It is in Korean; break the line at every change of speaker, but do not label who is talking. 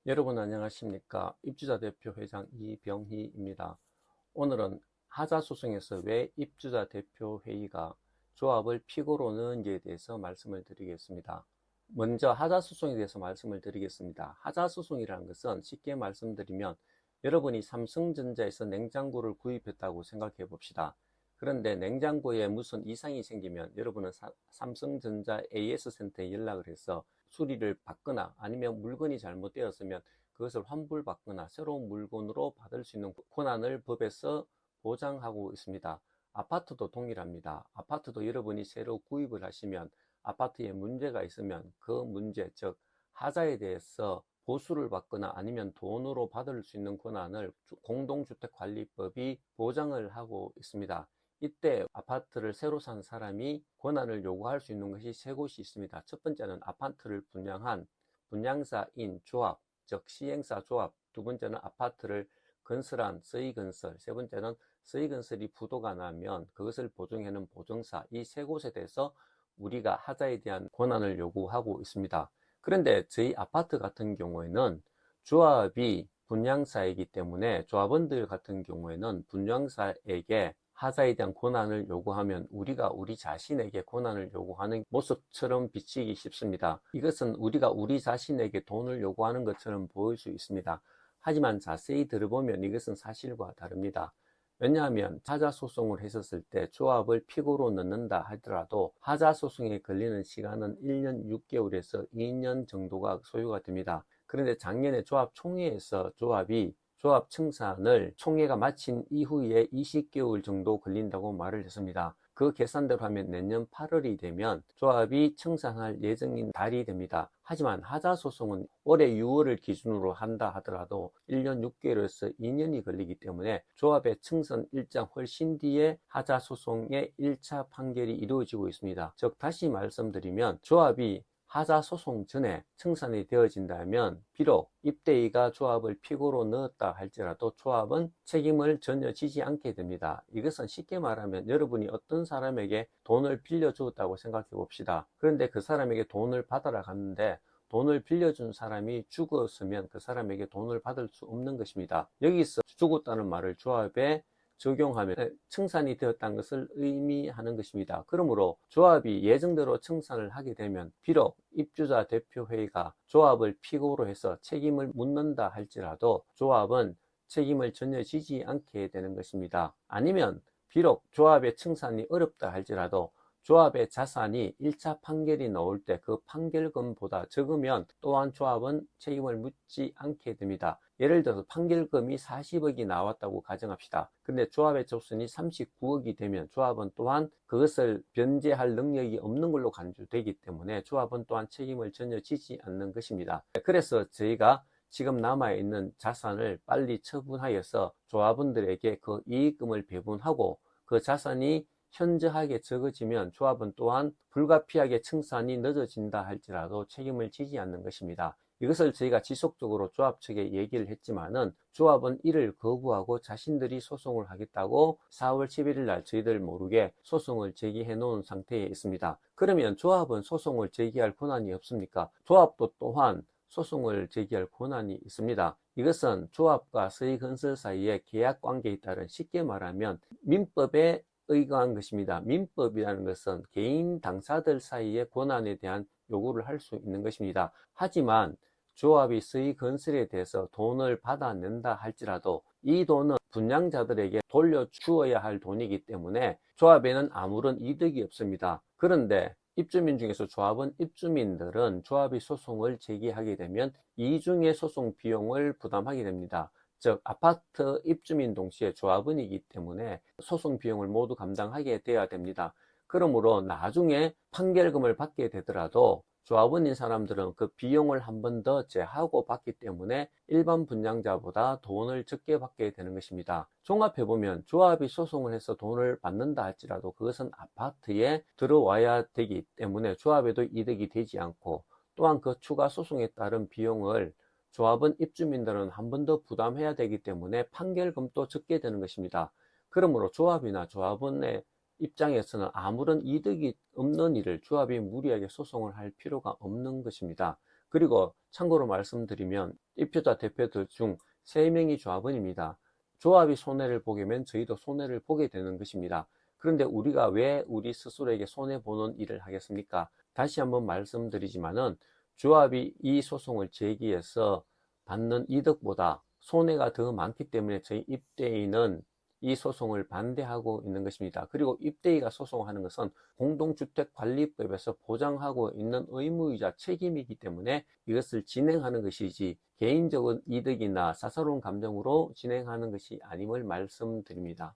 여러분 안녕하십니까? 입주자 대표 회장 이병희입니다. 오늘은 하자소송에서 왜 입주자 대표 회의가 조합을 피고로 넣은지에 대해서 말씀을 드리겠습니다. 먼저 하자소송에 대해서 말씀을 드리겠습니다. 하자소송이라는 것은 쉽게 말씀드리면 여러분이 삼성전자에서 냉장고를 구입했다고 생각해 봅시다. 그런데 냉장고에 무슨 이상이 생기면 여러분은 삼성전자 AS센터에 연락을 해서 수리를 받거나 아니면 물건이 잘못되었으면 그것을 환불받거나 새로운 물건으로 받을 수 있는 권한을 법에서 보장하고 있습니다. 아파트도 동일합니다. 아파트도 여러분이 새로 구입을 하시면 아파트에 문제가 있으면 그 문제, 즉 하자에 대해서 보수를 받거나 아니면 돈으로 받을 수 있는 권한을 공동주택관리법이 보장을 하고 있습니다. 이때 아파트를 새로 산 사람이 권한을 요구할 수 있는 것이 세 곳이 있습니다. 첫 번째는 아파트를 분양한 분양사인 조합, 즉 시행사 조합. 두 번째는 아파트를 건설한 서희건설. 세 번째는 서희건설이 부도가 나면 그것을 보증하는 보증사. 이 세 곳에 대해서 우리가 하자에 대한 권한을 요구하고 있습니다. 그런데 저희 아파트 같은 경우에는 조합이 분양사이기 때문에 조합원들 같은 경우에는 분양사에게 하자에 대한 권한을 요구하면 우리가 우리 자신에게 권한을 요구하는 모습처럼 비치기 쉽습니다. 이것은 우리가 우리 자신에게 돈을 요구하는 것처럼 보일 수 있습니다. 하지만 자세히 들어보면 이것은 사실과 다릅니다. 왜냐하면 하자소송을 했었을 때 조합을 피고로 넣는다 하더라도 하자소송에 걸리는 시간은 1년 6개월에서 2년 정도가 소요가 됩니다. 그런데 작년에 조합총회에서 조합이 조합 청산을 총회가 마친 이후에 20개월 정도 걸린다고 말을 했습니다. 그 계산대로 하면 내년 8월이 되면 조합이 청산할 예정인 달이 됩니다. 하지만 하자소송은 올해 6월을 기준으로 한다 하더라도 1년 6개월에서 2년이 걸리기 때문에 조합의 청산 일정 훨씬 뒤에 하자소송의 1차 판결이 이루어지고 있습니다. 즉 다시 말씀드리면 조합이 하자소송 전에 청산이 되어진다면 비록 입대위가 조합을 피고로 넣었다 할지라도 조합은 책임을 전혀 지지 않게 됩니다. 이것은 쉽게 말하면 여러분이 어떤 사람에게 돈을 빌려주었다고 생각해 봅시다. 그런데 그 사람에게 돈을 받아라 갔는데 돈을 빌려준 사람이 죽었으면 그 사람에게 돈을 받을 수 없는 것입니다. 여기서 죽었다는 말을 조합에 적용하면 청산이 되었다는 것을 의미하는 것입니다. 그러므로 조합이 예정대로 청산을 하게 되면 비록 입주자 대표회의가 조합을 피고로 해서 책임을 묻는다 할지라도 조합은 책임을 전혀 지지 않게 되는 것입니다. 아니면 비록 조합의 청산이 어렵다 할지라도 조합의 자산이 1차 판결이 나올 때 그 판결금보다 적으면 또한 조합은 책임을 묻지 않게 됩니다. 예를 들어서 판결금이 40억이 나왔다고 가정합시다. 근데 조합의 조선이 39억이 되면 조합은 또한 그것을 변제할 능력이 없는 걸로 간주되기 때문에 조합은 또한 책임을 전혀 지지 않는 것입니다. 그래서 저희가 지금 남아있는 자산을 빨리 처분하여서 조합원들에게 그 이익금을 배분하고 그 자산이 현저하게 적어지면 조합은 또한 불가피하게 청산이 늦어진다 할지라도 책임을 지지 않는 것입니다. 이것을 저희가 지속적으로 조합 측에 얘기를 했지만은 조합은 이를 거부하고 자신들이 소송을 하겠다고 4월 11일 날 저희들 모르게 소송을 제기해 놓은 상태에 있습니다. 그러면 조합은 소송을 제기할 권한이 없습니까? 조합도 또한 소송을 제기할 권한이 있습니다. 이것은 조합과 서희건설 사이에 계약관계에 따른 쉽게 말하면 민법에 의거한 것입니다. 민법이라는 것은 개인 당사들 사이의 권한에 대한 요구를 할 수 있는 것입니다. 하지만 조합이 서희건설에 대해서 돈을 받아낸다 할지라도 이 돈은 분양자들에게 돌려주어야 할 돈이기 때문에 조합에는 아무런 이득이 없습니다. 그런데 입주민 중에서 조합원 입주민들은 조합이 소송을 제기하게 되면 이중의 소송 비용을 부담하게 됩니다. 즉 아파트 입주민 동시에 조합원이기 때문에 소송 비용을 모두 감당하게 돼야 됩니다. 그러므로 나중에 판결금을 받게 되더라도 조합원인 사람들은 그 비용을 한 번 더 제하고 받기 때문에 일반 분양자보다 돈을 적게 받게 되는 것입니다. 종합해보면 조합이 소송을 해서 돈을 받는다 할지라도 그것은 아파트에 들어와야 되기 때문에 조합에도 이득이 되지 않고 또한 그 추가 소송에 따른 비용을 조합원 입주민들은 한 번 더 부담해야 되기 때문에 판결금도 적게 되는 것입니다. 그러므로 조합이나 조합원의 입장에서는 아무런 이득이 없는 일을 조합이 무리하게 소송을 할 필요가 없는 것입니다. 그리고 참고로 말씀드리면 입주자 대표들 중 3명이 조합원입니다. 조합이 손해를 보게 되면 저희도 손해를 보게 되는 것입니다. 그런데 우리가 왜 우리 스스로에게 손해보는 일을 하겠습니까? 다시 한번 말씀드리지만은 조합이 이 소송을 제기해서 받는 이득보다 손해가 더 많기 때문에 저희 입대인은 이 소송을 반대하고 있는 것입니다. 그리고 입대인가 소송하는 것은 공동주택관리법에서 보장하고 있는 의무이자 책임이기 때문에 이것을 진행하는 것이지 개인적인 이득이나 사사로운 감정으로 진행하는 것이 아님을 말씀드립니다.